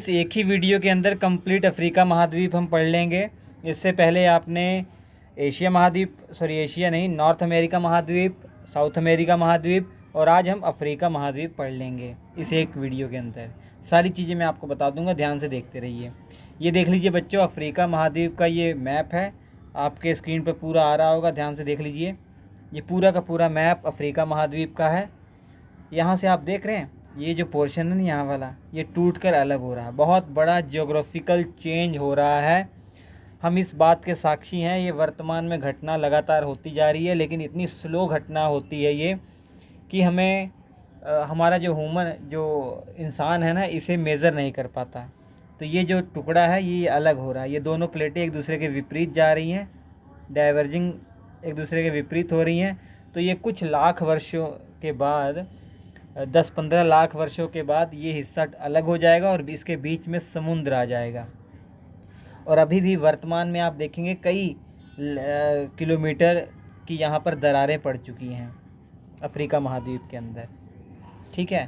इस एक ही वीडियो के अंदर कंप्लीट अफ्रीका महाद्वीप हम पढ़ लेंगे। इससे पहले आपने एशिया नहीं, नॉर्थ अमेरिका महाद्वीप, साउथ अमेरिका महाद्वीप और आज हम अफ्रीका महाद्वीप पढ़ लेंगे इस एक वीडियो के अंदर। सारी चीज़ें मैं आपको बता दूंगा, ध्यान से देखते रहिए। ये देख लीजिए बच्चों, अफ्रीका महाद्वीप का ये मैप है, आपके स्क्रीन पर पूरा आ रहा होगा, ध्यान से देख लीजिए। ये पूरा का पूरा मैप अफ्रीका महाद्वीप का है। यहाँ से आप देख रहे हैं ये जो पोर्शन है ना यहाँ वाला, ये टूट कर अलग हो रहा है। बहुत बड़ा जियोग्राफिकल चेंज हो रहा है, हम इस बात के साक्षी हैं। ये वर्तमान में घटना लगातार होती जा रही है, लेकिन इतनी स्लो घटना होती है ये कि हमें हमारा जो इंसान है ना, इसे मेज़र नहीं कर पाता। तो ये जो टुकड़ा है ये अलग हो रहा है। ये दोनों प्लेटें एक दूसरे के विपरीत जा रही हैं, डाइवर्जिंग एक दूसरे के विपरीत हो रही हैं। तो ये कुछ लाख वर्षों के बाद, 10-15 लाख वर्षों के बाद ये हिस्सा अलग हो जाएगा और इसके बीच में समुद्र आ जाएगा। और अभी भी वर्तमान में आप देखेंगे कई किलोमीटर की यहाँ पर दरारें पड़ चुकी हैं अफ्रीका महाद्वीप के अंदर। ठीक है,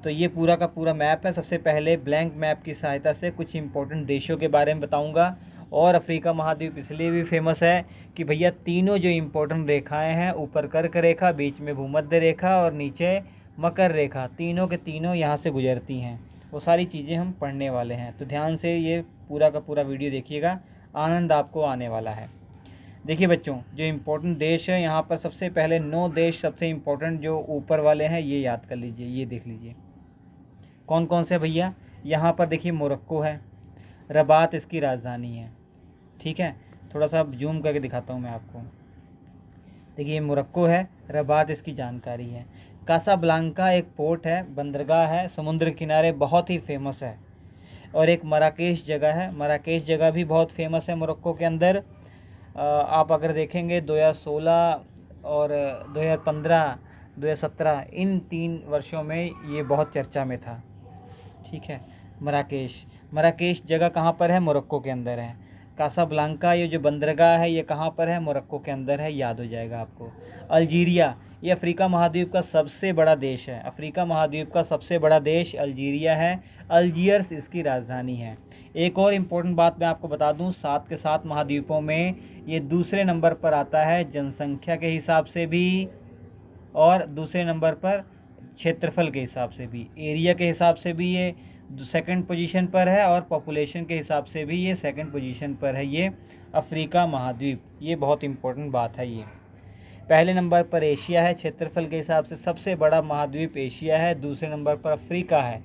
तो ये पूरा का पूरा मैप है। सबसे पहले ब्लैंक मैप की सहायता से कुछ इंपॉर्टेंट देशों के बारे में बताऊंगा। और अफ्रीका महाद्वीप इसलिए भी फेमस है कि भैया तीनों जो इम्पोर्टेंट रेखाएं हैं, ऊपर कर्क रेखा, बीच में भूमध्य रेखा और नीचे मकर रेखा, तीनों के तीनों यहाँ से गुजरती हैं। वो सारी चीज़ें हम पढ़ने वाले हैं, तो ध्यान से ये पूरा का पूरा वीडियो देखिएगा, आनंद आपको आने वाला है। देखिए बच्चों, जो इम्पोर्टेंट देश है यहाँ पर, सबसे पहले 9 देश सबसे इम्पोर्टेंट जो ऊपर वाले हैं ये याद कर लीजिए। ये देख लीजिए कौन कौन से भैया। यहाँ पर देखिए मोरक्को है, रबात इसकी राजधानी है। ठीक है, थोड़ा सा जूम करके दिखाता हूँ मैं आपको। देखिए मोरक्को है, रबात इसकी जानकारी है। कासाब्लांका एक पोर्ट है, बंदरगाह है, समुद्र किनारे बहुत ही फेमस है। और एक मराकेश जगह है, मराकेश जगह भी बहुत फेमस है मोरक्को के अंदर। आप अगर देखेंगे 2016 और 2015, 2017 इन 3 वर्षों में ये बहुत चर्चा में था। ठीक है, मराकेश जगह कहाँ पर है? मोरक्को के अंदर है। कासाब्लांका ये जो बंदरगाह है ये कहाँ पर है? मोरक्को के अंदर है, याद हो जाएगा आपको। अल्जीरिया, ये अफ्रीका महाद्वीप का सबसे बड़ा देश है। अफ्रीका महाद्वीप का सबसे बड़ा देश अल्जीरिया है, अल्जीयर्स इसकी राजधानी है। एक और इम्पोर्टेंट बात मैं आपको बता दूं, 7 के 7 महाद्वीपों में ये दूसरे नंबर पर आता है जनसंख्या के हिसाब से भी, और दूसरे नंबर पर क्षेत्रफल के हिसाब से भी, एरिया के हिसाब से भी ये सेकंड पोजीशन पर है, और पॉपुलेशन के हिसाब से भी ये सेकंड पोजीशन पर है ये अफ्रीका महाद्वीप। ये बहुत इम्पोर्टेंट बात है। ये पहले नंबर पर एशिया है, क्षेत्रफल के हिसाब से सबसे बड़ा महाद्वीप एशिया है। दूसरे नंबर पर अफ्रीका है,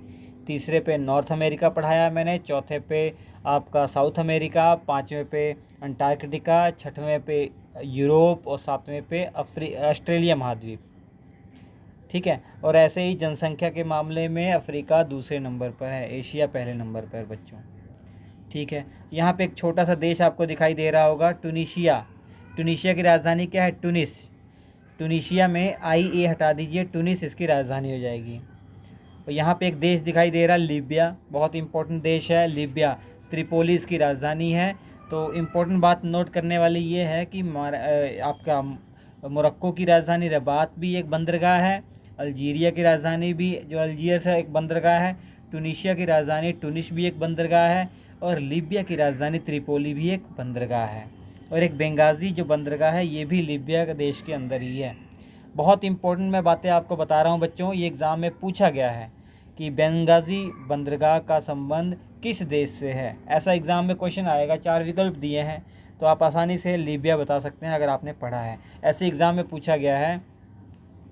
तीसरे पे नॉर्थ अमेरिका पढ़ाया मैंने, चौथे पे आपका साउथ अमेरिका, पाँचवें पे अंटार्कटिका, छठवें पे यूरोप और सातवें पे ऑस्ट्रेलिया महाद्वीप। ठीक है, और ऐसे ही जनसंख्या के मामले में अफ्रीका दूसरे नंबर पर है, एशिया पहले नंबर पर बच्चों। ठीक है, यहाँ पे एक छोटा सा देश आपको दिखाई दे रहा होगा, टूनिशिया। टूनिशिया की राजधानी क्या है? टूनिस। टूनिशिया में IA हटा दीजिए, टूनिस इसकी राजधानी हो जाएगी। और यहाँ पे एक देश दिखाई दे रहा है, लीबिया, बहुत इंपॉर्टेंट देश है लीबिया, त्रिपोली इसकी राजधानी है। तो इम्पोर्टेंट बात नोट करने वाली ये है कि आपका मोरक्को की राजधानी रबात भी एक बंदरगाह है, अल्जीरिया की राजधानी भी जो अल्जीयर्स है एक बंदरगाह है, टूनिशिया की राजधानी टूनिस भी एक बंदरगाह है, और लीबिया की राजधानी त्रिपोली भी एक बंदरगाह है। और एक बेंगाजी जो बंदरगाह है ये भी लीबिया के देश के अंदर ही है। बहुत इंपॉर्टेंट मैं बातें आपको बता रहा हूँ बच्चों, ये एग्ज़ाम में पूछा गया है कि बेंगाजी बंदरगाह का संबंध किस देश से है। ऐसा एग्ज़ाम में क्वेश्चन आएगा, 4 विकल्प दिए हैं, तो आप आसानी से लीबिया बता सकते हैं अगर आपने पढ़ा है। ऐसे एग्ज़ाम में पूछा गया है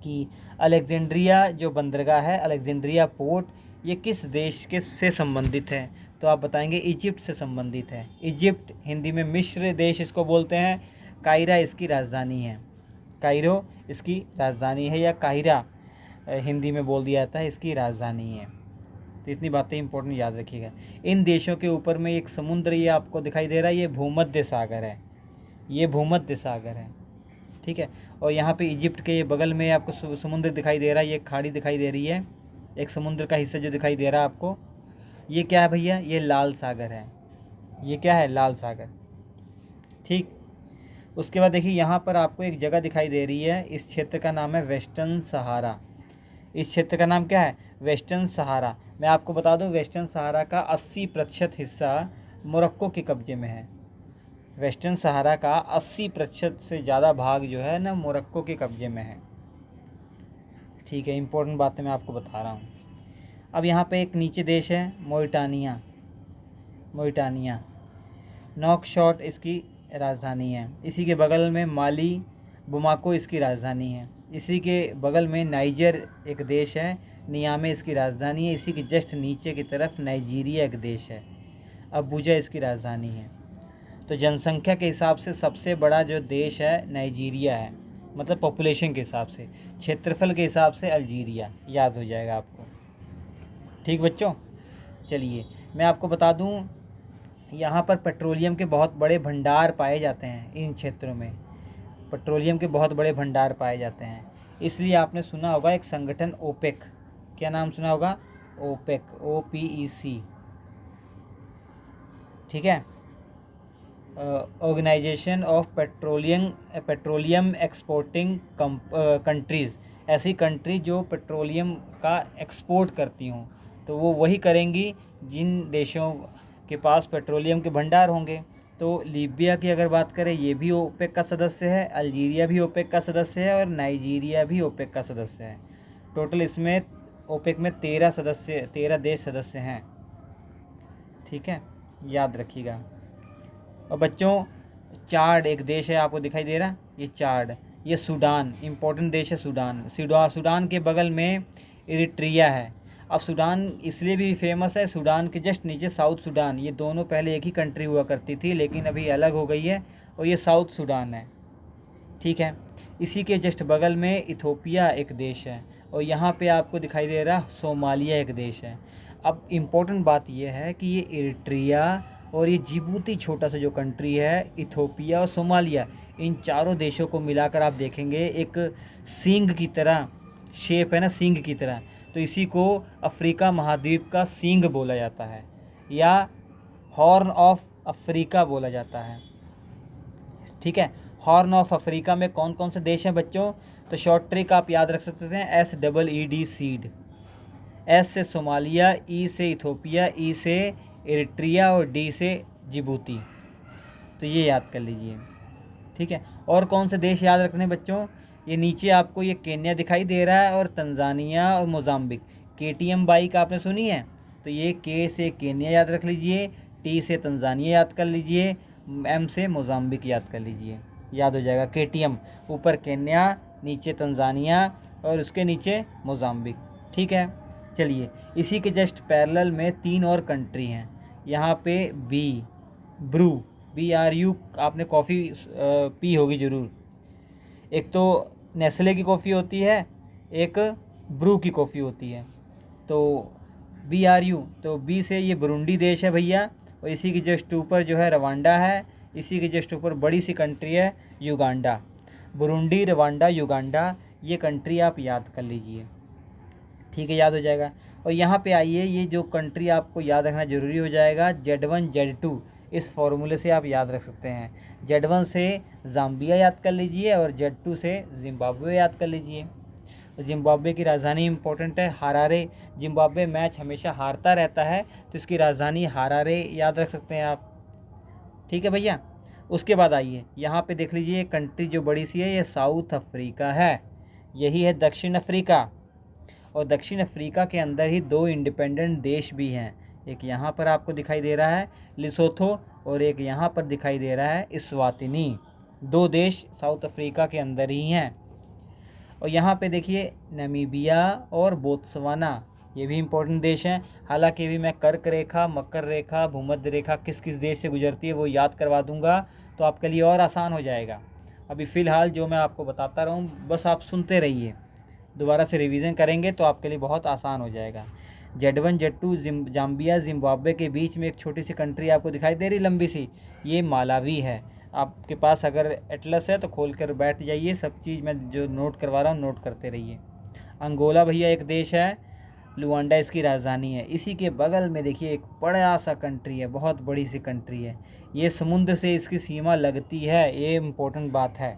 कि अलेक्जेंड्रिया जो बंदरगाह है, अलेक्जेंड्रिया पोर्ट, ये किस देश के से संबंधित है? तो आप बताएंगे इजिप्ट से संबंधित है। इजिप्ट, हिंदी में मिस्र देश इसको बोलते हैं। कायरा इसकी राजधानी है, कायरो इसकी राजधानी है, या काहिरा हिंदी में बोल दिया जाता है, इसकी राजधानी है। तो इतनी बातें इंपॉर्टेंट याद रखिएगा। इन देशों के ऊपर में एक समुद्र ये आपको दिखाई दे रहा है, ये भूमध्य सागर है, ये भूमध्य सागर है। ठीक है, और यहाँ पे इजिप्ट के ये बगल में आपको समुद्र दिखाई दे रहा है, ये खाड़ी दिखाई दे रही है, एक समुद्र का हिस्सा जो दिखाई दे रहा है आपको, ये क्या है भैया? ये लाल सागर है। ये क्या है? लाल सागर। ठीक, उसके बाद देखिए यहाँ पर आपको एक जगह दिखाई दे रही है, इस क्षेत्र का नाम है वेस्टर्न सहारा। इस क्षेत्र का नाम क्या है? वेस्टर्न सहारा। मैं आपको बता दूं वेस्टर्न सहारा का 80% हिस्सा मोरक्को के कब्जे में है। वेस्टर्न सहारा का 80% से ज़्यादा भाग जो है ना मोरक्को के कब्जे में है। ठीक है, इम्पोर्टेंट बातें मैं आपको बता रहा हूँ। अब यहाँ पे एक नीचे देश है मोरिटानिया। नौकशॉट इसकी राजधानी है। इसी के बगल में माली, बुमाको इसकी राजधानी है। इसी के बगल में नाइजर एक देश है, नियामे इसकी राजधानी है। इसी के जस्ट नीचे की तरफ नाइजीरिया एक देश है, अबुजा इसकी राजधानी है। तो जनसंख्या के हिसाब से सबसे बड़ा जो देश है नाइजीरिया है, मतलब पॉपुलेशन के हिसाब से। क्षेत्रफल के हिसाब से अल्जीरिया, याद हो जाएगा आपको। ठीक बच्चों, चलिए मैं आपको बता दूं यहाँ पर पेट्रोलियम के बहुत बड़े भंडार पाए जाते हैं। इन क्षेत्रों में पेट्रोलियम के बहुत बड़े भंडार पाए जाते हैं। इसलिए आपने सुना होगा एक संगठन ओपेक, क्या नाम सुना होगा? OPEC, OPEC। ठीक है, organisation of petroleum exporting countries. ऐसी कंट्री जो पेट्रोलियम का एक्सपोर्ट करती हों, तो वो वही करेंगी जिन देशों के पास पेट्रोलियम के भंडार होंगे। तो लीबिया की अगर बात करें, ये भी ओपेक का सदस्य है, अल्जीरिया भी ओपेक का सदस्य है और नाइजीरिया भी ओपेक का सदस्य है। टोटल इसमें ओपेक में 13 देश सदस्य हैं। ठीक है, याद रखिएगा। और बच्चों चाड एक देश है, आपको दिखाई दे रहा है ये चाड, ये सूडान, इम्पोर्टेंट देश है सूडान के बगल में इरिट्रिया है। अब सूडान इसलिए भी फेमस है, सूडान के जस्ट नीचे साउथ सूडान, ये दोनों पहले एक ही कंट्री हुआ करती थी लेकिन अभी अलग हो गई है और ये साउथ सूडान है। ठीक है, इसी के जस्ट बगल में इथोपिया एक देश है और यहाँ पे आपको दिखाई दे रहा सोमालिया एक देश है। अब इम्पोर्टेंट बात यह है कि ये इरिट्रिया और ये जिबूती छोटा सा जो कंट्री है, इथोपिया और सोमालिया, इन चारों देशों को मिलाकर आप देखेंगे एक सींग की तरह शेप है ना, सींग की तरह। तो इसी को अफ्रीका महाद्वीप का सींग बोला जाता है या हॉर्न ऑफ अफ्रीका बोला जाता है। ठीक है, हॉर्न ऑफ अफ्रीका में कौन कौन से देश हैं बच्चों? तो शॉर्ट ट्रिक आप याद रख सकते हैं, SEED सीड। S से सोमालिया, E से इथोपिया, E से इरिट्रिया और D से जिबूती। तो ये याद कर लीजिए। ठीक है, और कौन से देश याद रखने बच्चों? ये नीचे आपको ये केन्या दिखाई दे रहा है और तंजानिया और मोजाम्बिक। KTM बाइक आपने सुनी है, तो ये K से केन्या याद रख लीजिए, T से तंजानिया याद कर लीजिए, M से मोजाम्बिक याद कर लीजिए, याद हो जाएगा। KTM ऊपर केन्या, नीचे तंजानिया और उसके नीचे मोजाम्बिक। ठीक है, चलिए इसी के जस्ट पैरेलल में 3 और कंट्री हैं। यहाँ पे BRU आपने कॉफ़ी पी होगी ज़रूर। एक तो नेस्ले की कॉफ़ी होती है, एक ब्रू की कॉफ़ी होती है। तो BRU, तो B से ये बुरुंडी देश है भैया, और इसी के जस्ट ऊपर जो है रवांडा है, इसी के जस्ट ऊपर बड़ी सी कंट्री है युगांडा। बुरुंडी, रवांडा, युगांडा, ये कंट्री आप याद कर लीजिए। ठीक है, याद हो जाएगा। और यहाँ पे आइए, ये जो कंट्री आपको याद रखना ज़रूरी हो जाएगा, Z1 Z2, इस फॉर्मूले से आप याद रख सकते हैं। Z1 से ज़ाम्बिया याद कर लीजिए और Z2 से जिम्बाब्वे याद कर लीजिए। जिम्बाब्वे की राजधानी इंपॉर्टेंट है हरारे। जिम्बाब्वे मैच हमेशा हारता रहता है, तो इसकी राजधानी हरारे याद रख सकते हैं आप। ठीक है भैया, उसके बाद आइए यहाँ पे देख लीजिए, कंट्री जो बड़ी सी है ये साउथ अफ्रीका है, यही है दक्षिण अफ्रीका। और दक्षिण अफ्रीका के अंदर ही 2 इंडिपेंडेंट देश भी हैं, एक यहाँ पर आपको दिखाई दे रहा है लिसोथो और एक यहाँ पर दिखाई दे रहा है इस्वातिनी। 2 देश साउथ अफ्रीका के अंदर ही हैं। और यहाँ पे देखिए नामीबिया और बोत्सवाना, ये भी इम्पोर्टेंट देश हैं। हालांकि भी मैं कर्क रेखा, मकर रेखा, भूमध्य रेखा किस किस देश से गुजरती है वो याद करवा दूंगा, तो आपके लिए और आसान हो जाएगा। अभी फ़िलहाल जो मैं आपको बताता रहूँ बस आप सुनते रहिए, दोबारा से रिवीजन करेंगे तो आपके लिए बहुत आसान हो जाएगा। Z1 Z2 ज़ाम्बिया जिम्बाब्वे के बीच में एक छोटी सी कंट्री आपको दिखाई दे रही लंबी सी, ये मालावी है। आपके पास अगर एटलस है तो खोल कर बैठ जाइए, सब चीज़ मैं जो नोट करवा रहा हूँ नोट करते रहिए। अंगोला भैया एक देश है, लुआंडा इसकी राजधानी है। इसी के बगल में देखिए एक बड़ा सा कंट्री है, बहुत बड़ी सी कंट्री है, ये समुद्र से इसकी सीमा लगती है, ये इम्पोर्टेंट बात है।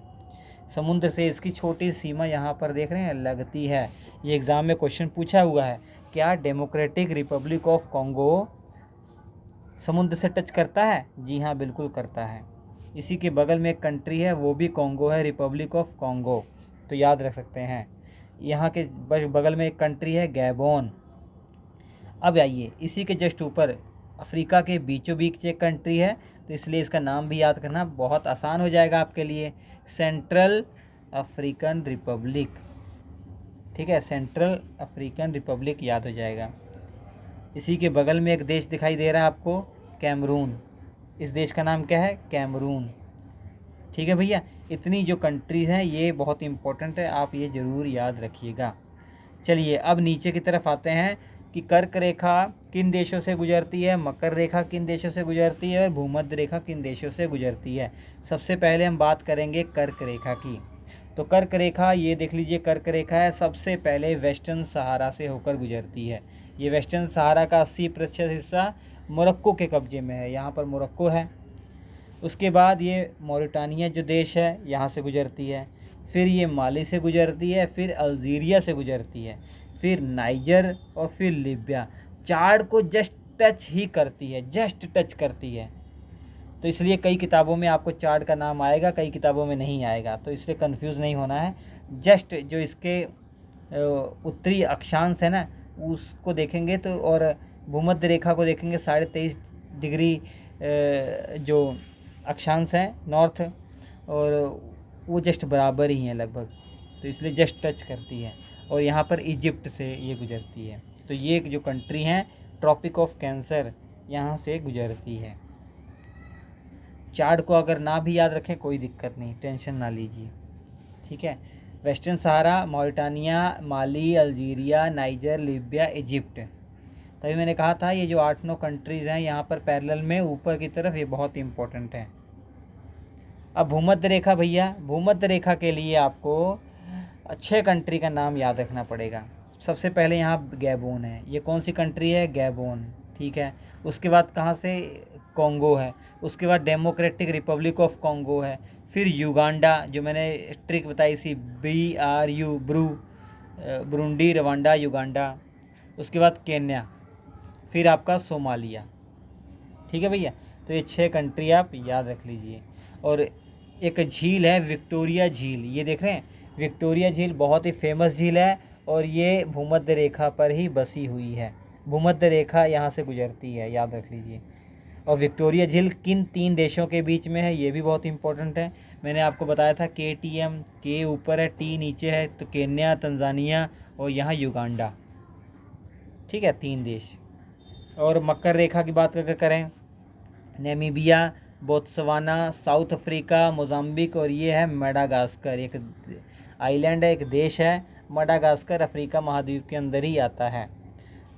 समुद्र से इसकी छोटी सीमा यहाँ पर देख रहे हैं लगती है। ये एग्ज़ाम में क्वेश्चन पूछा हुआ है कि क्या डेमोक्रेटिक रिपब्लिक ऑफ कॉन्गो समुद्र से टच करता है? जी हाँ, बिल्कुल करता है। इसी के बगल में एक कंट्री है, वो भी कॉन्गो है, रिपब्लिक ऑफ कॉन्गो, तो याद रख सकते हैं। यहाँ के बगल में एक कंट्री है गैबोन। अब आइए, इसी के जस्ट ऊपर अफ्रीका के बीचों बीच एक कंट्री है, तो इसलिए इसका नाम भी याद करना बहुत आसान हो जाएगा आपके लिए, सेंट्रल अफ्रीकन रिपब्लिक। ठीक है, सेंट्रल अफ्रीकन रिपब्लिक याद हो जाएगा। इसी के बगल में एक देश दिखाई दे रहा है आपको, कैमरून। इस देश का नाम क्या है? कैमरून। ठीक है भैया, इतनी जो कंट्रीज़ हैं ये बहुत इंपॉर्टेंट है, आप ये ज़रूर याद रखिएगा। चलिए अब नीचे की तरफ आते हैं कि कर्क रेखा किन देशों से गुजरती है, मकर रेखा किन देशों से गुजरती है और भूमध्य रेखा किन देशों से गुजरती है। सबसे पहले हम बात करेंगे कर्क रेखा की। तो कर्क रेखा, ये देख लीजिए, कर्क रेखा है, सबसे पहले वेस्टर्न सहारा से होकर गुजरती है। ये वेस्टर्न सहारा का 80% हिस्सा मोरक्को के कब्जे में है, यहाँ पर मोरक्को है। उसके बाद ये मॉरिटानिया जो देश है यहाँ से गुजरती है, फिर ये माली से गुजरती है, फिर अल्जीरिया से गुजरती है, फिर नाइजर और फिर लीबिया। चार्ट को जस्ट टच ही करती है, जस्ट टच करती है। तो इसलिए कई किताबों में आपको चार्ट का नाम आएगा, कई किताबों में नहीं आएगा, तो इसलिए कंफ्यूज नहीं होना है। जस्ट जो इसके उत्तरी अक्षांश है ना, उसको देखेंगे तो, और भूमध्य रेखा को देखेंगे, 23.5 डिग्री जो अक्षांश हैं नॉर्थ, और वो जस्ट बराबर ही हैं लगभग, तो इसलिए जस्ट टच करती है। और यहाँ पर इजिप्ट से ये गुजरती है। तो ये जो कंट्री हैं, ट्रॉपिक ऑफ कैंसर, यहाँ से गुजरती है। चार्ट को अगर ना भी याद रखें कोई दिक्कत नहीं, टेंशन ना लीजिए। ठीक है, वेस्टर्न सहारा, मॉरिटानिया, माली, अल्जीरिया, नाइजर, लीबिया, इजिप्ट। तभी मैंने कहा था ये जो 8-9 कंट्रीज़ हैं यहाँ पर पैरेलल में ऊपर की तरफ, ये बहुत इंपॉर्टेंट है। अब भूमध्य रेखा भैया, भूमध्य रेखा के लिए आपको 6 कंट्री का नाम याद रखना पड़ेगा। सबसे पहले यहाँ गैबोन है, ये कौन सी कंट्री है? गैबोन। ठीक है, उसके बाद कहाँ से? कॉन्गो है। उसके बाद डेमोक्रेटिक रिपब्लिक ऑफ कॉन्गो है। फिर युगांडा, जो मैंने ट्रिक बताई थी, BRU, ब्रूंडी, रवांडा, युगांडा। उसके बाद केन्या, फिर आपका सोमालिया। ठीक है भैया, तो ये 6 कंट्री आप याद रख लीजिए। और एक झील है विक्टोरिया झील, ये देख रहे हैं, विक्टोरिया झील बहुत ही फेमस झील है, और ये भूमध्य रेखा पर ही बसी हुई है। भूमध्य रेखा यहाँ से गुजरती है, याद रख लीजिए। और विक्टोरिया झील किन 3 देशों के बीच में है, ये भी बहुत इंपॉर्टेंट है। मैंने आपको बताया था KTM, के ऊपर है, T नीचे है, तो केन्या, तंजानिया और यहाँ युगांडा। ठीक है, 3 देश। और मकर रेखा की बात अगर करें, Namibia, Botswana, south Africa, Mozambique, और ये है मेडागास्कर, एक आइलैंड है, एक देश है। मेडागास्कर अफ्रीका महाद्वीप के अंदर ही आता है।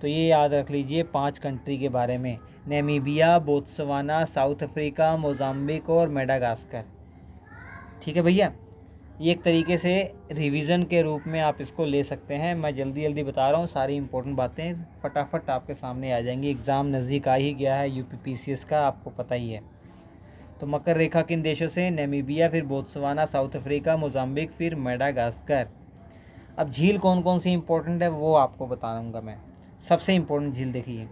तो ये याद रख लीजिए 5 कंट्री के बारे में, Namibia, Botswana, south Africa, Mozambique और मेडागास्कर। ठीक है भैया, ये एक तरीके से रिवीजन के रूप में आप इसको ले सकते हैं। मैं जल्दी जल्दी बता रहा हूँ, सारी इंपॉर्टेंट बातें फटाफट आपके सामने आ जाएंगी। एग्ज़ाम नज़दीक आ ही गया है UPPCS का, आपको पता ही है। तो मकर रेखा किन देशों से? नामीबिया, फिर बोत्सवाना, साउथ अफ्रीका, मोजाम्बिक, फिर मेडागास्कर। अब झील कौन कौन सी इंपॉर्टेंट है वो आपको बताऊँगा मैं। सबसे इम्पोर्टेंट झील देखिए,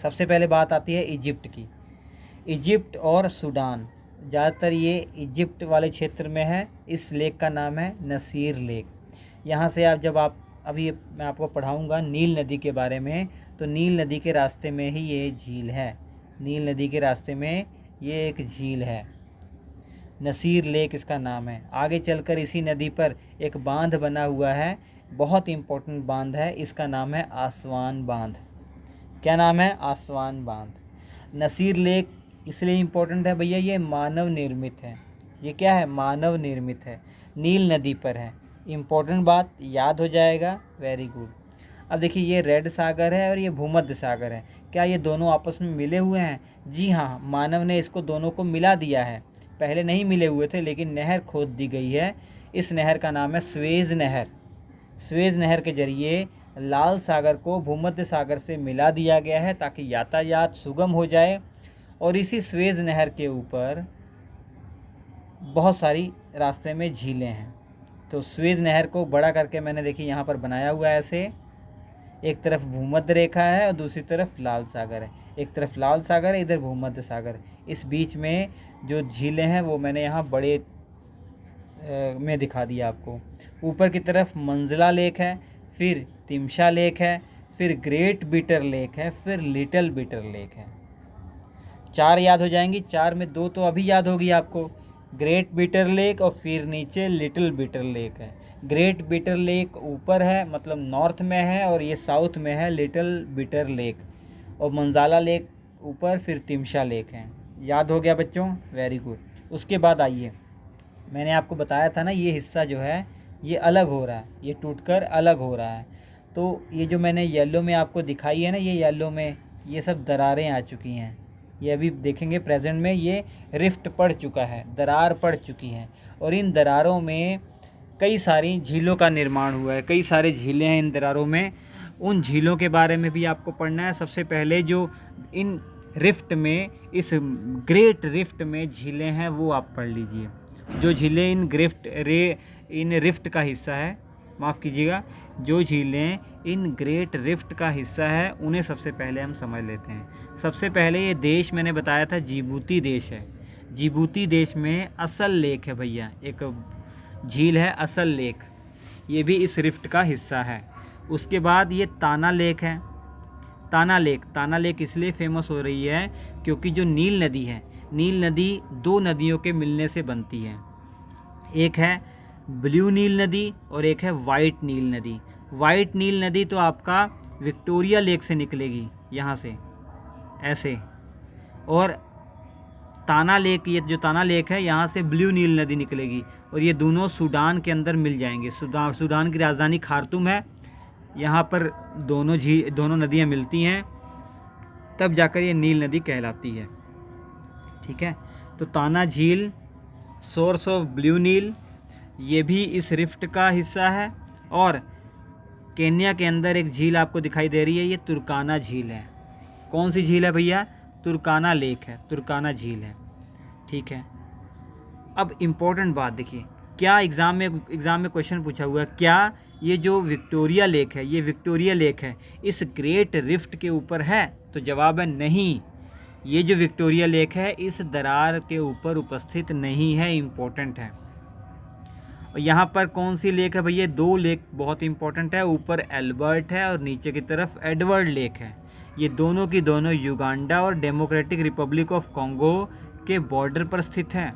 सबसे पहले बात आती है इजिप्ट की। इजिप्ट और सूडान, ज़्यादातर ये इजिप्ट वाले क्षेत्र में है। इस लेक का नाम है नसीर लेक। यहाँ से आप अभी मैं आपको पढ़ाऊँगा नील नदी के बारे में, तो नील नदी के रास्ते में ही ये झील है। नील नदी के रास्ते में ये एक झील है, नसीर लेक इसका नाम है। आगे चलकर इसी नदी पर एक बांध बना हुआ है, बहुत इम्पोर्टेंट बांध है, इसका नाम है आसवान बांध। क्या नाम है? आसवान बांध। नसीर लेक इसलिए इम्पोर्टेंट है भैया, ये मानव निर्मित है। ये क्या है? मानव निर्मित है, नील नदी पर है। इम्पोर्टेंट बात याद हो जाएगा, वेरी गुड। अब देखिए, ये रेड सागर है और ये भूमध्य सागर है। क्या ये दोनों आपस में मिले हुए हैं? जी हाँ, मानव ने इसको दोनों को मिला दिया है। पहले नहीं मिले हुए थे, लेकिन नहर खोद दी गई है। इस नहर का नाम है स्वेज नहर। स्वेज नहर के जरिए लाल सागर को भूमध्य सागर से मिला दिया गया है, ताकि यातायात सुगम हो जाए। और इसी स्वेज नहर के ऊपर बहुत सारी रास्ते में झीलें हैं। तो स्वेज नहर को बड़ा करके मैंने देखिए यहाँ पर बनाया हुआ है ऐसे। एक तरफ भूमध्य रेखा है और दूसरी तरफ लाल सागर है। एक तरफ लाल सागर है, इधर भूमध्य सागर। इस बीच में जो झीलें हैं वो मैंने यहाँ बड़े में दिखा दिया आपको। ऊपर की तरफ मंजला लेक है, फिर तिमशा लेक है, फिर ग्रेट बीटर लेक है, फिर लिटिल बीटर लेक है। 4 याद हो जाएंगी, 4 में 2 तो अभी याद होगी आपको, ग्रेट बीटर लेक और फिर नीचे लिटिल बीटर लेक है। ग्रेट बीटर लेक ऊपर है, मतलब नॉर्थ में है, और ये साउथ में है लिटिल बीटर लेक। और मंजाला लेक ऊपर, फिर तिमशा लेक है। याद हो गया बच्चों, वेरी गुड। उसके बाद आइए, मैंने आपको बताया था ना ये हिस्सा जो है ये अलग हो रहा है, ये टूटकर अलग हो रहा है। तो ये जो मैंने येलो में आपको दिखाई है ना, ये येलो में ये सब दरारें आ चुकी हैं। ये अभी देखेंगे प्रेजेंट में ये रिफ्ट पड़ चुका है, दरार पड़ चुकी है। और इन दरारों में कई सारी झीलों का निर्माण हुआ है, कई सारे झीलें हैं इन दरारों में। उन झीलों के बारे में भी आपको पढ़ना है। सबसे पहले जो इन रिफ्ट में, इस ग्रेट रिफ्ट में झीलें हैं वो आप पढ़ लीजिए। जो झीलें इन रिफ्ट का हिस्सा है, माफ़ कीजिएगा, जो झीलें इन ग्रेट रिफ्ट का हिस्सा है उन्हें सबसे पहले हम समझ लेते हैं। सबसे पहले ये देश मैंने बताया था जिबूती देश है। जिबूती देश में असल लेक है भैया, एक झील है असल लेक, ये भी इस रिफ्ट का हिस्सा है। उसके बाद ये ताना लेक है। ताना लेक इसलिए फेमस हो रही है क्योंकि जो नील नदी है, नील नदी 2 नदियों के मिलने से बनती है। एक है ब्लू नील नदी और एक है वाइट नील नदी। वाइट नील नदी तो आपका विक्टोरिया लेक से निकलेगी, यहाँ से ऐसे, और ताना लेक, ये जो ताना लेक है यहाँ से ब्लू नील नदी निकलेगी, और ये दोनों सूडान के अंदर मिल जाएंगे। सूडान की राजधानी खार्तूम है, यहाँ पर दोनों नदियाँ मिलती हैं, तब जाकर ये नील नदी कहलाती है। ठीक है, तो ताना झील, सोर्स ऑफ ब्लू नील, ये भी इस रिफ्ट का हिस्सा है। और केन्या के अंदर एक झील आपको दिखाई दे रही है, ये तुर्काना झील है। कौन सी झील है भैया? तुर्काना लेक है, तुर्काना झील है। ठीक है, अब इम्पोर्टेंट बात देखिए, क्या एग्ज़ाम में क्वेश्चन पूछा हुआ है, क्या ये जो विक्टोरिया लेक है, ये विक्टोरिया लेक है इस ग्रेट रिफ्ट के ऊपर है? तो जवाब है नहीं, ये जो विक्टोरिया लेक है इस दरार के ऊपर उपस्थित नहीं है, इम्पोर्टेंट है। और यहाँ पर कौन सी लेक है भैया? 2 लेक बहुत इंपॉर्टेंट है, ऊपर एल्बर्ट है और नीचे की तरफ एडवर्ड लेक है। ये दोनों की दोनों युगांडा और डेमोक्रेटिक रिपब्लिक ऑफ कॉन्गो के बॉर्डर पर स्थित है।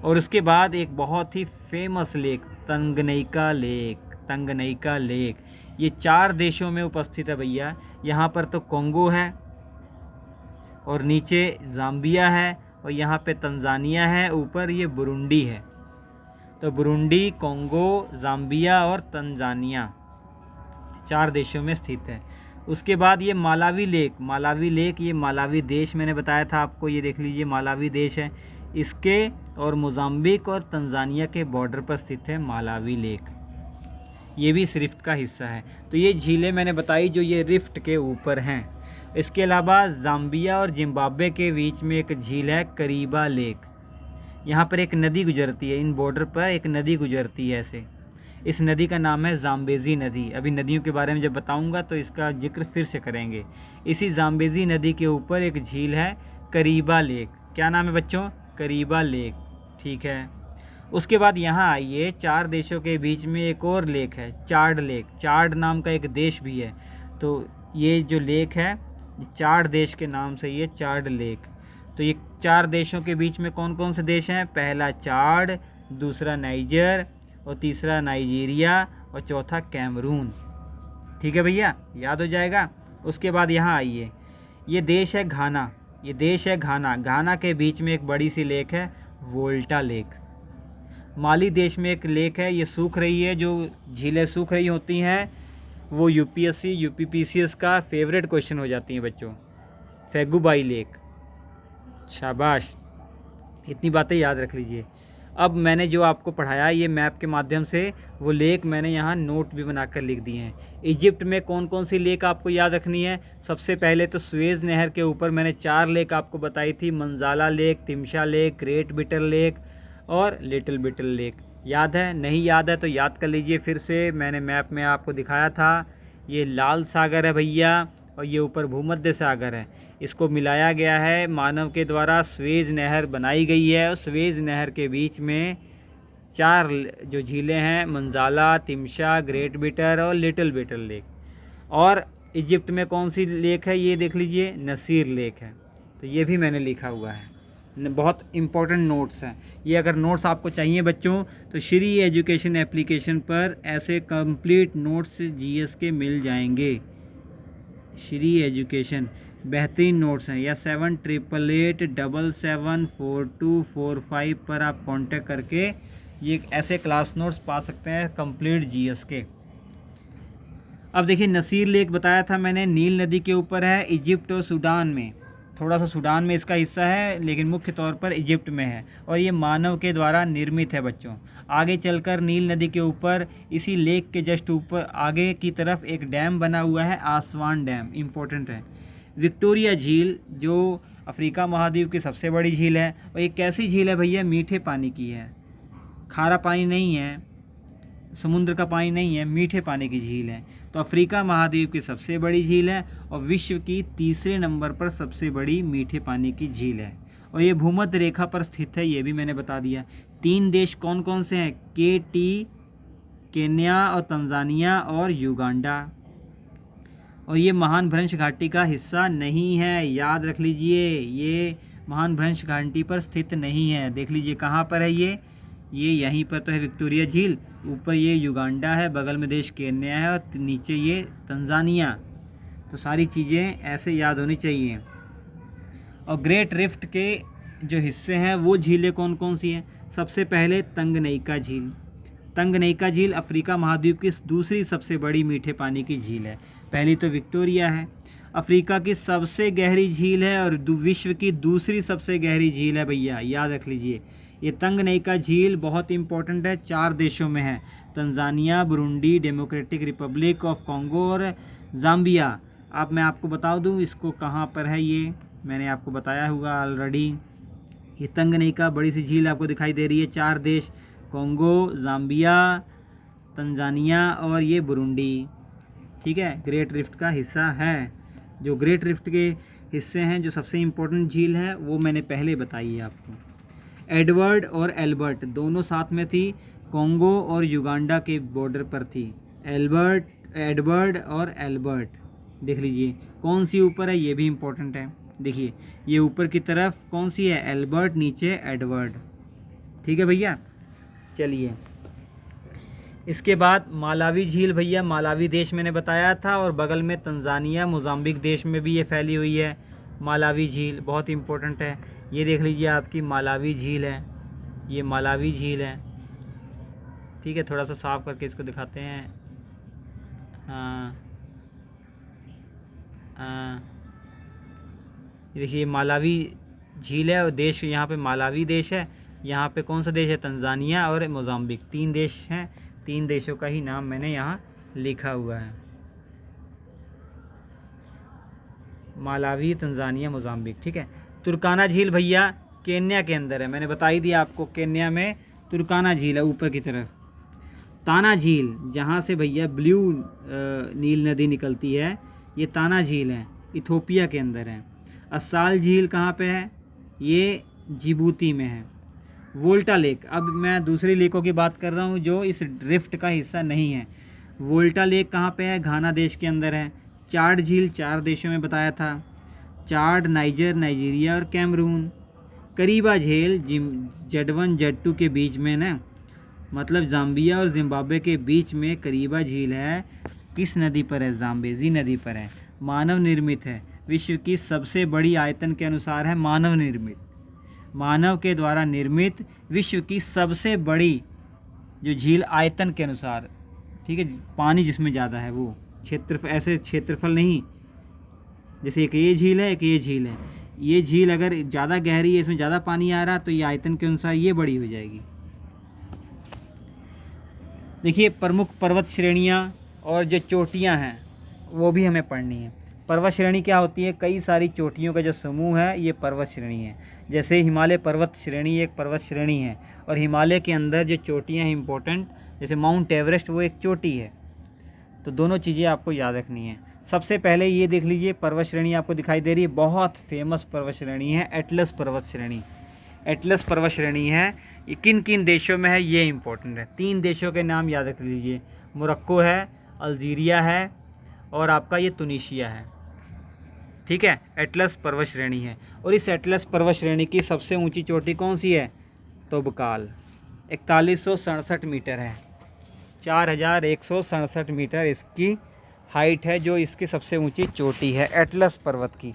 और उसके बाद एक बहुत ही फेमस लेक, तंगनईका लेक, ये 4 देशों में उपस्थित है भैया। यहाँ पर तो कॉन्गो है और नीचे ज़ाम्बिया है और यहाँ पे तंजानिया है, ऊपर ये बुरुंडी है। तो बुरुंडी, कॉन्गो, ज़ाम्बिया और तंजानिया 4 देशों में स्थित है। उसके बाद ये मालावी लेक, ये मालावी देश मैंने बताया था आपको, ये देख लीजिए मालावी देश है, इसके और मोज़ाम्बिक और तंजानिया के बॉर्डर पर स्थित है मालावी लेक, ये भी इस रिफ्ट का हिस्सा है। तो ये झीलें मैंने बताई जो ये रिफ्ट के ऊपर हैं। इसके अलावा ज़ाम्बिया और जिम्बाब्वे के बीच में एक झील है करीबा लेक, यहाँ पर एक नदी गुजरती है, इन बॉर्डर पर एक नदी गुजरती है ऐसे, इस नदी का नाम है ज़ाम्बेज़ी नदी। अभी नदियों के बारे में जब बताऊंगा तो इसका जिक्र फिर से करेंगे। इसी ज़ाम्बेज़ी नदी के ऊपर एक झील है करीबा लेक। क्या नाम है बच्चों? करीबा लेक। ठीक है, उसके बाद यहाँ आइए, 4 देशों के बीच में एक और लेक है, चाड लेक। चाड नाम का एक देश भी है। तो ये जो लेक है चाड देश के नाम से ये चाड लेक। तो ये 4 देशों के बीच में कौन कौन से देश हैं? पहला चाड, दूसरा नाइजर और तीसरा नाइजीरिया और चौथा कैमरून। ठीक है भैया, याद हो जाएगा। उसके बाद यहाँ आइए, ये देश है घाना। घाना के बीच में एक बड़ी सी लेक है वोल्टा लेक। माली देश में एक लेक है, ये सूख रही है। जो झीलें सूख रही होती हैं वो यूपीएससी यूपीपीसीएस का फेवरेट क्वेश्चन हो जाती हैं बच्चों। फेगुबाई लेक, शाबाश, इतनी बातें याद रख लीजिए। अब मैंने जो आपको पढ़ाया ये मैप के माध्यम से, वो लेक मैंने यहाँ नोट भी बनाकर लिख दिए हैं। इजिप्ट में कौन कौन सी लेक आपको याद रखनी है? सबसे पहले तो सुएज़ नहर के ऊपर मैंने 4 लेक आपको बताई थी, Manzala lake, Timsah lake, Great Bitter Lake और लिटिल बिटर लेक। याद है? नहीं याद है तो याद कर लीजिए फिर से। मैंने मैप में आपको दिखाया था, ये लाल सागर है भैया, और ये ऊपर भूमध्य सागर है। इसको मिलाया गया है मानव के द्वारा, स्वेज नहर बनाई गई है, और स्वेज नहर के बीच में 4 जो झीलें हैं, मंजाला, तिमशा, ग्रेट बिटर और लिटिल बिटर लेक। और इजिप्ट में कौन सी लेक है ये देख लीजिए, नसीर लेक है। तो ये भी मैंने लिखा हुआ है, बहुत इम्पोर्टेंट नोट्स हैं ये। अगर नोट्स आपको चाहिए बच्चों तो श्री एजुकेशन एप्लीकेशन पर ऐसे कंप्लीट नोट्स जीएस के मिल जाएंगे। श्री एजुकेशन बेहतरीन नोट्स हैं, या 7888774245 पर आप कांटेक्ट करके ये ऐसे क्लास नोट्स पा सकते हैं कंप्लीट जीएस के। अब देखिए नसीर लेक बताया था मैंने, नील नदी के ऊपर है, इजिप्ट और सूडान में, थोड़ा सा सूडान में इसका हिस्सा है लेकिन मुख्य तौर पर इजिप्ट में है, और ये मानव के द्वारा निर्मित है बच्चों। आगे चलकर नील नदी के ऊपर इसी लेक के जस्ट ऊपर आगे की तरफ एक डैम बना हुआ है, आसवान डैम, इम्पोर्टेंट है। विक्टोरिया झील जो अफ्रीका महाद्वीप की सबसे बड़ी झील है, और एक कैसी झील है भैया, मीठे पानी की है, खारा पानी नहीं है, समुद्र का पानी नहीं है, मीठे पानी की झील है। तो अफ्रीका महाद्वीप की सबसे बड़ी झील है और विश्व की तीसरे नंबर पर सबसे बड़ी मीठे पानी की झील है, और ये भूमध्य रेखा पर स्थित है, ये भी मैंने बता दिया। 3 देश कौन कौन से हैं, केन्या और तंजानिया और युगांडा। और ये महान भ्रंश घाटी का हिस्सा नहीं है, याद रख लीजिए, ये महान भ्रंश घाटी पर स्थित नहीं है। देख लीजिए कहाँ पर है ये यहीं पर तो है विक्टोरिया झील, ऊपर ये युगांडा है, बगल में देश केन्या है, और नीचे ये तंजानिया। तो सारी चीज़ें ऐसे याद होनी चाहिए। और ग्रेट रिफ्ट के जो हिस्से हैं वो झीलें कौन कौन सी हैं, सबसे पहले तंगनईका झील। तंगनईका झील अफ्रीका महाद्वीप की दूसरी सबसे बड़ी मीठे पानी की झील है। पहली तो विक्टोरिया है, अफ्रीका की सबसे गहरी झील है, और विश्व की दूसरी सबसे गहरी झील है भैया, याद रख लीजिए। ये तंगनईका झील बहुत इंपॉर्टेंट है, 4 देशों में है, Tanzania, Burundi, democratic Republic of Congo और ज़ाम्बिया। अब मैं आपको बता दूं इसको कहाँ पर है, ये मैंने आपको बताया होगा ऑलरेडी। ये तंगनईका बड़ी सी झील आपको दिखाई दे रही है, 4 देश, कॉन्गो, ज़ाम्बिया, तंजानिया और ये बुरुंडी, ठीक है, ग्रेट रिफ्ट का हिस्सा है। जो ग्रेट रिफ्ट के हिस्से हैं, जो सबसे इम्पोर्टेंट झील है वो मैंने पहले बताई है आपको। एडवर्ड और एल्बर्ट दोनों साथ में थी, कॉन्गो और युगांडा के बॉर्डर पर थी। एडवर्ड और एल्बर्ट देख लीजिए कौन सी ऊपर है, ये भी इम्पोर्टेंट है। देखिए ये ऊपर की तरफ कौन सी है, एल्बर्ट, नीचे एडवर्ड, ठीक है भैया। चलिए इसके बाद मालावी झील भैया, मालावी देश मैंने बताया था, और बगल में तंजानिया, मोजाम्बिक देश में भी ये फैली हुई है मालावी झील, बहुत इम्पोर्टेंट है। ये देख लीजिए आपकी मालावी झील है, ये मालावी झील है, ठीक है। थोड़ा सा साफ करके इसको दिखाते हैं, हाँ देखिए मालावी झील है, और देश यहाँ पे मालावी देश है, यहाँ पे कौन सा देश है, तंजानिया और मोजाम्बिक, 3 देश हैं, 3 देशों का ही नाम मैंने यहाँ लिखा हुआ है, मालावी, तंजानिया, मोजाम्बिक, ठीक है। तुर्काना झील भैया केन्या के अंदर है, मैंने बता ही दिया आपको, केन्या में तुर्काना झील है ऊपर की तरफ। ताना झील जहाँ से भैया ब्लू नील नदी निकलती है, ये ताना झील है, इथोपिया के अंदर है। अस्साल झील कहाँ पे है, ये जिबूती में है। वोल्टा लेक, अब मैं दूसरी लेकों की बात कर रहा हूँ जो इस ड्रिफ्ट का हिस्सा नहीं है। वोल्टा लेक कहाँ पे है, घाना देश के अंदर है। चाड झील 4 देशों में बताया था, चाड, नाइजर, नाइजीरिया और कैमरून। करीबा झील Z1 Z2 के बीच में ना, मतलब ज़ाम्बिया और जिम्बाब्वे के बीच में करीबा झील है। किस नदी पर है, ज़ाम्बेज़ी नदी पर है, मानव निर्मित है, विश्व की सबसे बड़ी आयतन के अनुसार है, मानव निर्मित, मानव के द्वारा निर्मित विश्व की सबसे बड़ी जो झील आयतन के अनुसार, ठीक है, पानी जिसमें ज़्यादा है वो, ऐसे क्षेत्रफल नहीं, जैसे एक ये झील है, एक ये झील है, ये झील अगर ज़्यादा गहरी है, इसमें ज़्यादा पानी आ रहा तो ये आयतन के अनुसार ये बड़ी हो जाएगी। देखिए प्रमुख पर्वत श्रेणियाँ और जो चोटियाँ हैं वो भी हमें पढ़नी है। पर्वत श्रेणी क्या होती है, कई सारी चोटियों का जो समूह है ये पर्वत श्रेणी है। जैसे हिमालय पर्वत श्रेणी एक पर्वत श्रेणी है, और हिमालय के अंदर जो चोटियाँ हैं इम्पोर्टेंट, जैसे माउंट एवरेस्ट वो एक चोटी है। तो दोनों चीज़ें आपको याद रखनी है। सबसे पहले ये देख लीजिए, पर्वत श्रेणी आपको दिखाई दे रही है, बहुत फेमस पर्वत श्रेणी है एटलस पर्वत श्रेणी। एटलस पर्वत श्रेणी है, ये किन किन देशों में है ये इंपॉर्टेंट है। 3 देशों के नाम याद रख लीजिए, मोरक्को है, अल्जीरिया है और आपका ये तुनीशिया है। ठीक है, एटलस पर्वत श्रेणी है। और इस एटलस पर्वत श्रेणी की सबसे ऊंची चोटी कौन सी है? तोबकाल, 4167 मीटर है। 4167 मीटर इसकी हाइट है, जो इसकी सबसे ऊंची चोटी है एटलस पर्वत की।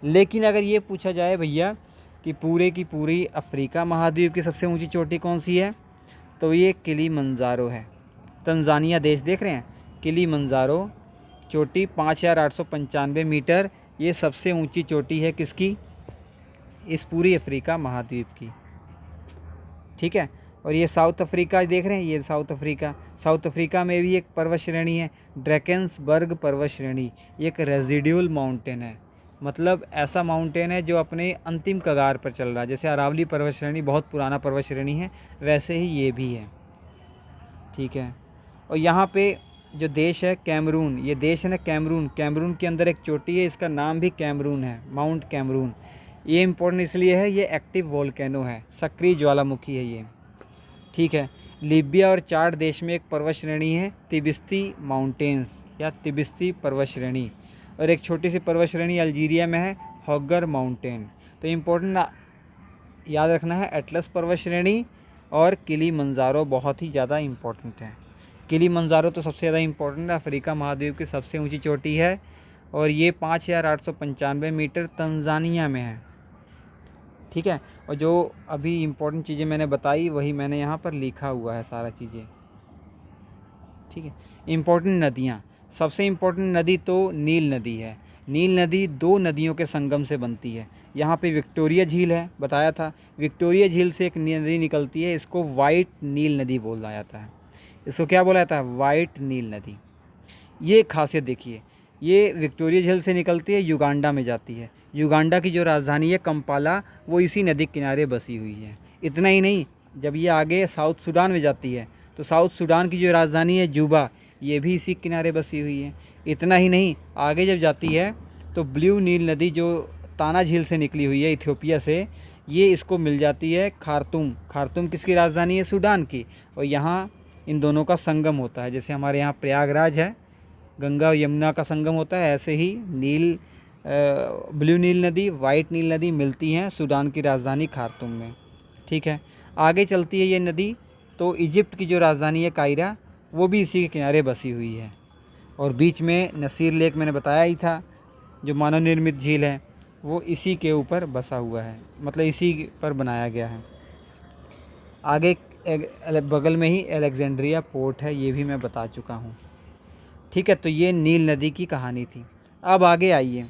लेकिन अगर ये पूछा जाए भैया कि पूरे की पूरी अफ्रीका महाद्वीप की सबसे ऊंची चोटी कौन सी है, तो ये किलीमंजारो है। तंजानिया देश देख रहे हैं, किलीमंजारो चोटी 5895 मीटर, ये सबसे ऊंची चोटी है किसकी? इस पूरी अफ्रीका महाद्वीप की। ठीक है, और ये साउथ अफ्रीका देख रहे हैं, ये साउथ अफ्रीका में भी एक पर्वत श्रेणी है, ड्रैकेंसबर्ग पर्वत श्रेणी। ये एक रेजिड्यूल माउंटेन है, मतलब ऐसा माउंटेन है जो अपने अंतिम कगार पर चल रहा है। जैसे अरावली पर्वत श्रेणी बहुत पुराना पर्वत श्रेणी है, वैसे ही ये भी है। ठीक है, और यहाँ पे जो देश है कैमरून, ये देश है ना कैमरून, कैमरून के अंदर एक चोटी है, इसका नाम भी कैमरून है, माउंट कैमरून। ये इम्पोर्टेंट इसलिए है, ये एक्टिव वोल्केनो है, सक्रिय ज्वालामुखी है ये। ठीक है, लीबिया और चाड देश में एक पर्वत श्रेणी है, तिबिस्ती माउंटेन्स या तिबिस्ती पर्वत श्रेणी। और एक छोटी सी पर्वत श्रेणी अल्जीरिया में है, हॉगर माउंटेन। तो इम्पोर्टेंट याद रखना है, एटलस पर्वत श्रेणी और किलीमंजारो बहुत ही ज़्यादा इम्पोर्टेंट है। किलीमंजारो तो सबसे ज़्यादा इम्पोर्टेंट है, अफ्रीका महाद्वीप की सबसे ऊंची चोटी है, और ये 5895 मीटर तंजानिया में है। ठीक है, और जो अभी इम्पोर्टेंट चीज़ें मैंने बताई वही मैंने यहाँ पर लिखा हुआ है सारा चीज़ें। ठीक है, इम्पोर्टेंट नदियाँ, सबसे इम्पोर्टेंट नदी तो नील नदी है। नील नदी 2 नदियों के संगम से बनती है। यहाँ पे विक्टोरिया झील है, बताया था, विक्टोरिया झील से एक नदी निकलती है, इसको वाइट नील नदी बोला जाता है। इसको क्या बोला जाता है? वाइट नील नदी। ये खासियत देखिए, ये विक्टोरिया झील से निकलती है, युगांडा में जाती है। युगांडा की जो राजधानी है कंपाला, वो इसी नदी के किनारे बसी हुई है। इतना ही नहीं, जब ये आगे साउथ सूडान में जाती है तो साउथ सूडान की जो राजधानी है जूबा, ये भी इसी किनारे बसी हुई है। इतना ही नहीं, आगे जब जाती है तो ब्लू नील नदी जो ताना झील से निकली हुई है इथियोपिया से, ये इसको मिल जाती है खार्तूम। खार्तूम किसकी राजधानी है? सूडान की। और यहाँ इन दोनों का संगम होता है, जैसे हमारे यहाँ प्रयागराज है, गंगा और यमुना का संगम होता है, ऐसे ही ब्लू नील नदी, वाइट नील नदी मिलती हैं सूडान की राजधानी खार्तूम में। ठीक है, आगे चलती है ये नदी तो इजिप्ट की जो राजधानी है कायरा, वो भी इसी के किनारे बसी हुई है। और बीच में नसीर लेक मैंने बताया ही था, जो मानव निर्मित झील है, वो इसी के ऊपर बसा हुआ है, मतलब इसी पर बनाया गया है। आगे बगल में ही अलेक्जेंड्रिया पोर्ट है, ये भी मैं बता चुका हूँ। ठीक है, तो ये नील नदी की कहानी थी। अब आगे आइए,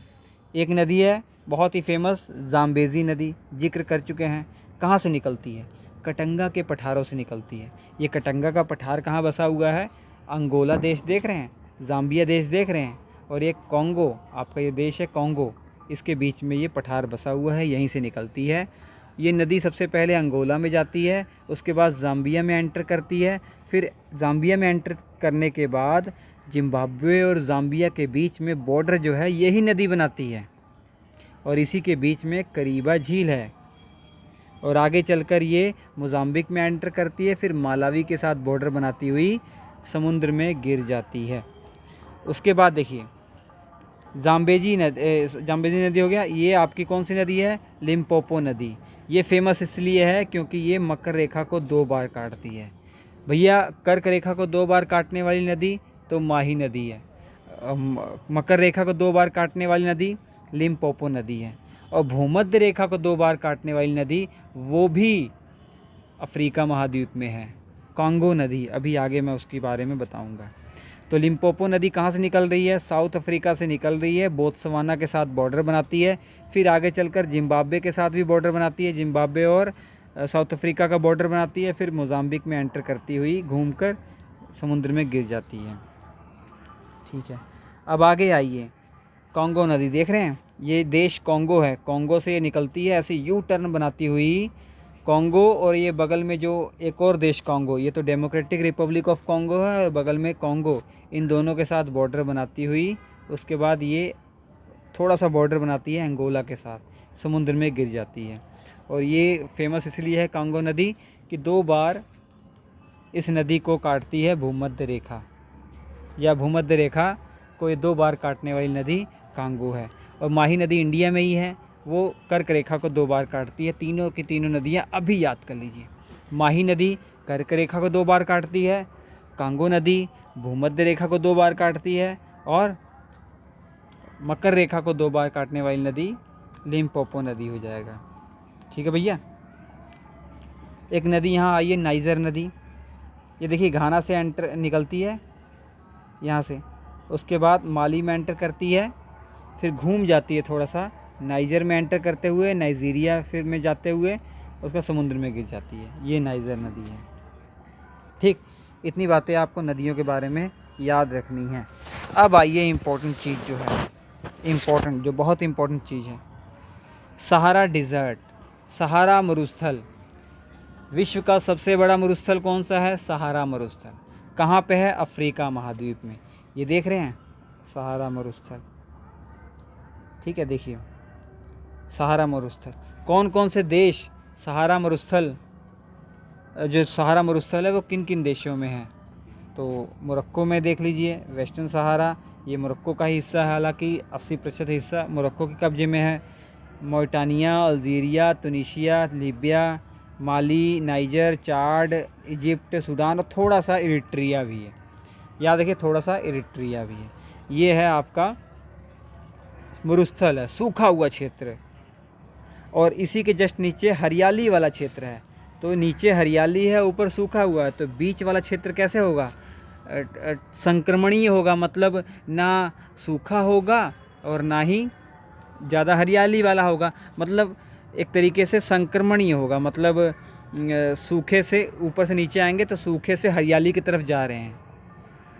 एक नदी है बहुत ही फेमस, जाम्बेजी नदी, जिक्र कर चुके हैं। कहाँ से निकलती है? कटंगा के पठारों से निकलती है। ये कटंगा का पठार कहाँ बसा हुआ है? अंगोला देश देख रहे हैं, जाम्बिया देश देख रहे हैं, और ये कॉन्गो, आपका ये देश है कॉन्गो, इसके बीच में ये पठार बसा हुआ है, यहीं से निकलती है। ये नदी सबसे पहले अंगोला में जाती है, उसके बाद जाम्बिया में एंटर करती है, फिर जाम्बिया में एंटर करने के बाद जिम्बाब्वे और जाम्बिया के बीच में बॉर्डर जो है यही नदी बनाती है, और इसी के बीच में करीबा झील है। और आगे चलकर ये मोज़ाम्बिक में एंटर करती है, फिर मालावी के साथ बॉर्डर बनाती हुई समुद्र में गिर जाती है। उसके बाद देखिए जाम्बेजी नदी हो गया। ये आपकी कौन सी नदी है? लिम्पोपो नदी। ये फेमस इसलिए है क्योंकि ये मकर रेखा को 2 बार काटती है। भैया कर्क रेखा को 2 बार काटने वाली नदी तो माही नदी है, मकर रेखा को 2 बार काटने वाली नदी लिम्पोपो नदी है, और भूमध्य रेखा को 2 बार काटने वाली नदी वो भी अफ्रीका महाद्वीप में है, कॉन्गो नदी। अभी आगे मैं उसके बारे में बताऊंगा। तो लिम्पोपो नदी कहाँ से निकल रही है? साउथ अफ्रीका से निकल रही है, बोत्सवाना के साथ बॉर्डर बनाती है, फिर आगे चलकर जिम्बाब्वे के साथ भी बॉर्डर बनाती है, जिम्बाब्वे और साउथ अफ्रीका का बॉर्डर बनाती है, फिर मोज़ाम्बिक में एंटर करती हुई घूमकर समुद्र में गिर जाती है। ठीक है, अब आगे आइए, कॉन्गो नदी देख रहे हैं, ये देश कॉन्गो है, कॉन्गो से ये निकलती है ऐसे यू टर्न बनाती हुई कॉन्गो, और ये बगल में जो एक और देश कॉन्गो, ये तो डेमोक्रेटिक रिपब्लिक ऑफ कॉन्गो है, और बगल में कॉन्गो, इन दोनों के साथ बॉर्डर बनाती हुई उसके बाद ये थोड़ा सा बॉर्डर बनाती है अंगोला के साथ, समुद्र में गिर जाती है। और ये फेमस इसलिए है कांगो नदी कि 2 बार इस नदी को काटती है भूमध्य रेखा, या भूमध्य रेखा को ये 2 बार काटने वाली नदी कांगो है। और माही नदी इंडिया में ही है, वो कर्क रेखा को 2 बार काटती है। तीनों की तीनों नदियाँ अभी याद कर लीजिए। माही नदी कर्क रेखा को 2 बार काटती है, कांगो नदी भूमध्य रेखा को 2 बार काटती है, और मकर रेखा को 2 बार काटने वाली नदी लिम्पोपो नदी हो जाएगा। ठीक है भैया। एक नदी यहाँ आई है नाइजर नदी, ये देखिए घाना से एंटर निकलती है यहाँ से, उसके बाद माली में एंटर करती है, फिर घूम जाती है थोड़ा सा नाइजर में एंटर करते हुए, नाइजीरिया फिर में जाते हुए उसका समुद्र में गिर जाती है। ये नाइजर नदी है। ठीक, इतनी बातें आपको नदियों के बारे में याद रखनी है। अब आइए इम्पोर्टेंट चीज़ जो है, इम्पोर्टेंट जो बहुत इम्पोर्टेंट चीज़ है, सहारा डिज़र्ट, सहारा मरुस्थल। विश्व का सबसे बड़ा मरुस्थल कौन सा है? सहारा मरुस्थल। कहाँ पे है? अफ्रीका महाद्वीप में। ये देख रहे हैं सहारा मरुस्थल। ठीक है, देखिए सहारा मरुस्थल। कौन कौन से देश सहारा मरुस्थल, जो सहारा मरुस्थल है वो किन किन देशों में है? तो मोरक्को में देख लीजिए, वेस्टर्न सहारा ये मोरक्को का ही हिस्सा है, हालांकि 80% हिस्सा मोरक्को के कब्जे में है। मौरिटानिया, अल्जीरिया, तुनीशिया, लीबिया, माली, नाइजर, चाड, इजिप्ट, सूडान और थोड़ा सा इरिट्रिया भी है। याद रखिए थोड़ा सा इरिट्रिया भी है। ये है आपका मरुस्थल है, सूखा हुआ क्षेत्र। और इसी के जस्ट नीचे हरियाली वाला क्षेत्र है। तो नीचे हरियाली है, ऊपर सूखा हुआ है, तो बीच वाला क्षेत्र कैसे होगा? संक्रमणीय होगा, मतलब ना सूखा होगा और ना ही ज़्यादा हरियाली वाला होगा, मतलब एक तरीके से संक्रमणीय होगा। मतलब सूखे से ऊपर से नीचे आएंगे तो सूखे से हरियाली की तरफ जा रहे हैं,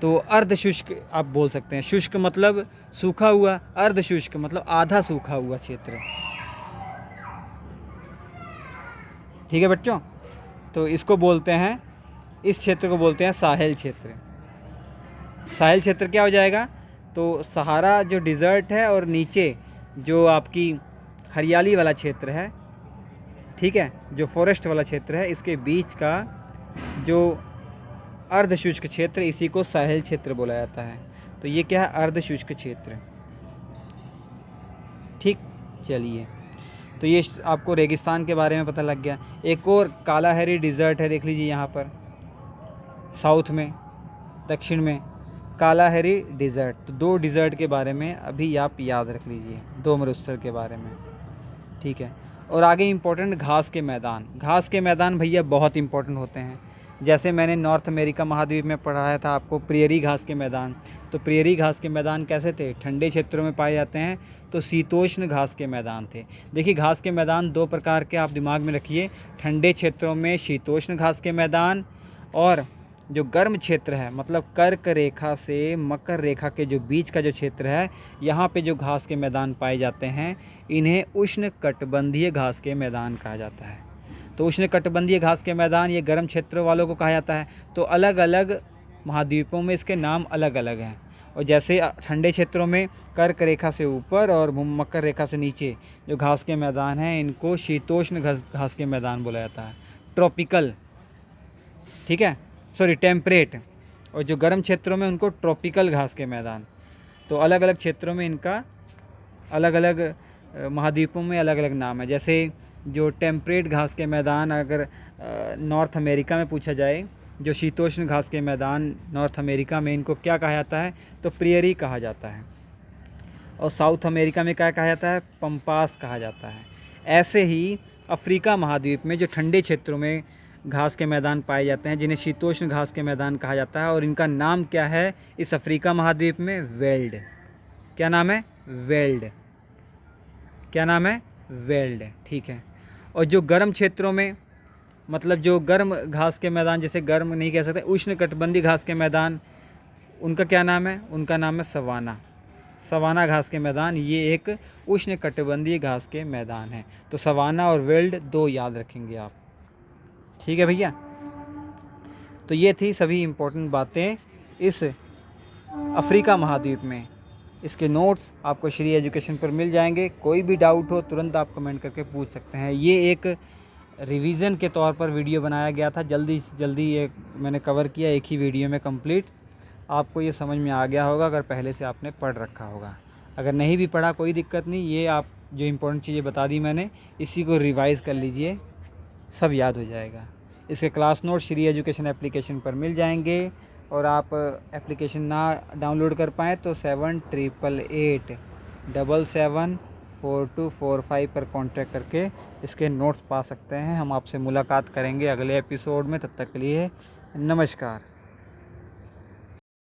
तो अर्ध शुष्क आप बोल सकते हैं। शुष्क मतलब सूखा हुआ, अर्ध शुष्क मतलब आधा सूखा हुआ क्षेत्र। ठीक है बच्चों, तो इसको बोलते हैं, इस क्षेत्र को बोलते हैं साहेल क्षेत्र। साहेल क्षेत्र क्या हो जाएगा? तो सहारा जो डिज़र्ट है और नीचे जो आपकी हरियाली वाला क्षेत्र है, ठीक है, जो फॉरेस्ट वाला क्षेत्र है, इसके बीच का जो अर्धशुष्क क्षेत्र, इसी को साहेल क्षेत्र बोला जाता है। तो ये क्या है? अर्धशुष्क क्षेत्र। ठीक, चलिए, तो ये आपको रेगिस्तान के बारे में पता लग गया। एक और कालाहारी डिज़र्ट है, देख लीजिए यहाँ पर साउथ में, दक्षिण में कालाहारी डिज़र्ट। तो 2 डिज़र्ट के बारे में अभी आप याद रख लीजिए, 2 मरुस्थल के बारे में। ठीक है, और आगे इम्पोर्टेंट घास के मैदान। घास के मैदान भैया बहुत इंपॉर्टेंट होते हैं। जैसे मैंने नॉर्थ अमेरिका महाद्वीप में पढ़ाया था आपको प्रेयरी घास के मैदान। तो प्रेयरी घास के मैदान कैसे थे? ठंडे क्षेत्रों में पाए जाते हैं, तो शीतोष्ण घास के मैदान थे। देखिए घास के मैदान 2 प्रकार के आप दिमाग में रखिए, ठंडे क्षेत्रों में शीतोष्ण घास के मैदान, और जो गर्म क्षेत्र है मतलब कर्क रेखा से मकर रेखा के जो बीच का जो क्षेत्र है, यहाँ पे जो घास के मैदान पाए जाते हैं, इन्हें उष्णकटिबंधीय घास के मैदान कहा जाता है। तो उष्णकटिबंधीय घास के मैदान ये गर्म क्षेत्र वालों को कहा जाता है। तो अलग अलग महाद्वीपों में इसके नाम अलग अलग हैं। और जैसे ठंडे क्षेत्रों में कर्क रेखा से ऊपर और मकर रेखा से नीचे जो घास के मैदान हैं, इनको शीतोष्ण घास के मैदान बोला जाता है, ट्रॉपिकल। ठीक है, सॉरी टेम्परेट। और जो गर्म क्षेत्रों में उनको ट्रॉपिकल घास के मैदान। तो अलग अलग क्षेत्रों में इनका अलग अलग महाद्वीपों में अलग अलग नाम है। जैसे जो टेम्परेट घास के मैदान अगर नॉर्थ अमेरिका में पूछा जाए, जो शीतोष्ण घास के मैदान नॉर्थ अमेरिका में, इनको क्या कहा जाता है? तो प्रेयरी कहा जाता है। और साउथ अमेरिका में क्या कहा जाता है? पंपास कहा जाता है। ऐसे ही अफ्रीका महाद्वीप में जो ठंडे क्षेत्रों में घास के मैदान पाए जाते हैं, जिन्हें शीतोष्ण घास के मैदान कहा जाता है, और इनका नाम क्या है इस अफ्रीका महाद्वीप में? वेल्ड। क्या नाम है? वेल्ड। क्या नाम है? वेल्ड। ठीक है, और जो गर्म क्षेत्रों में, मतलब जो गर्म घास के मैदान, जैसे गर्म नहीं कह सकते, उष्णकटिबंधीय घास के मैदान, उनका क्या नाम है? उनका नाम है सवाना। सवाना घास के मैदान ये एक उष्णकटिबंधीय घास के मैदान है। तो सवाना और वेल्ड 2 याद रखेंगे आप। ठीक है भैया, तो ये थी सभी इम्पोर्टेंट बातें इस अफ्रीका महाद्वीप में। इसके नोट्स आपको श्री एजुकेशन पर मिल जाएंगे। कोई भी डाउट हो तुरंत आप कमेंट करके पूछ सकते हैं। ये एक रिवीजन के तौर पर वीडियो बनाया गया था, जल्दी से जल्दी ये मैंने कवर किया एक ही वीडियो में कंप्लीट। आपको ये समझ में आ गया होगा अगर पहले से आपने पढ़ रखा होगा। अगर नहीं भी पढ़ा कोई दिक्कत नहीं, ये आप जो इम्पोर्टेंट चीज़ें बता दी मैंने, इसी को रिवाइज़ कर लीजिए, सब याद हो जाएगा। इसके class note Shri education application पर मिल जाएंगे। और आप एप्लीकेशन ना डाउनलोड कर पाएँ तो 7888774245 पर कांटेक्ट करके इसके नोट्स पा सकते हैं। हम आपसे मुलाकात करेंगे अगले एपिसोड में। तब तक के लिए नमस्कार।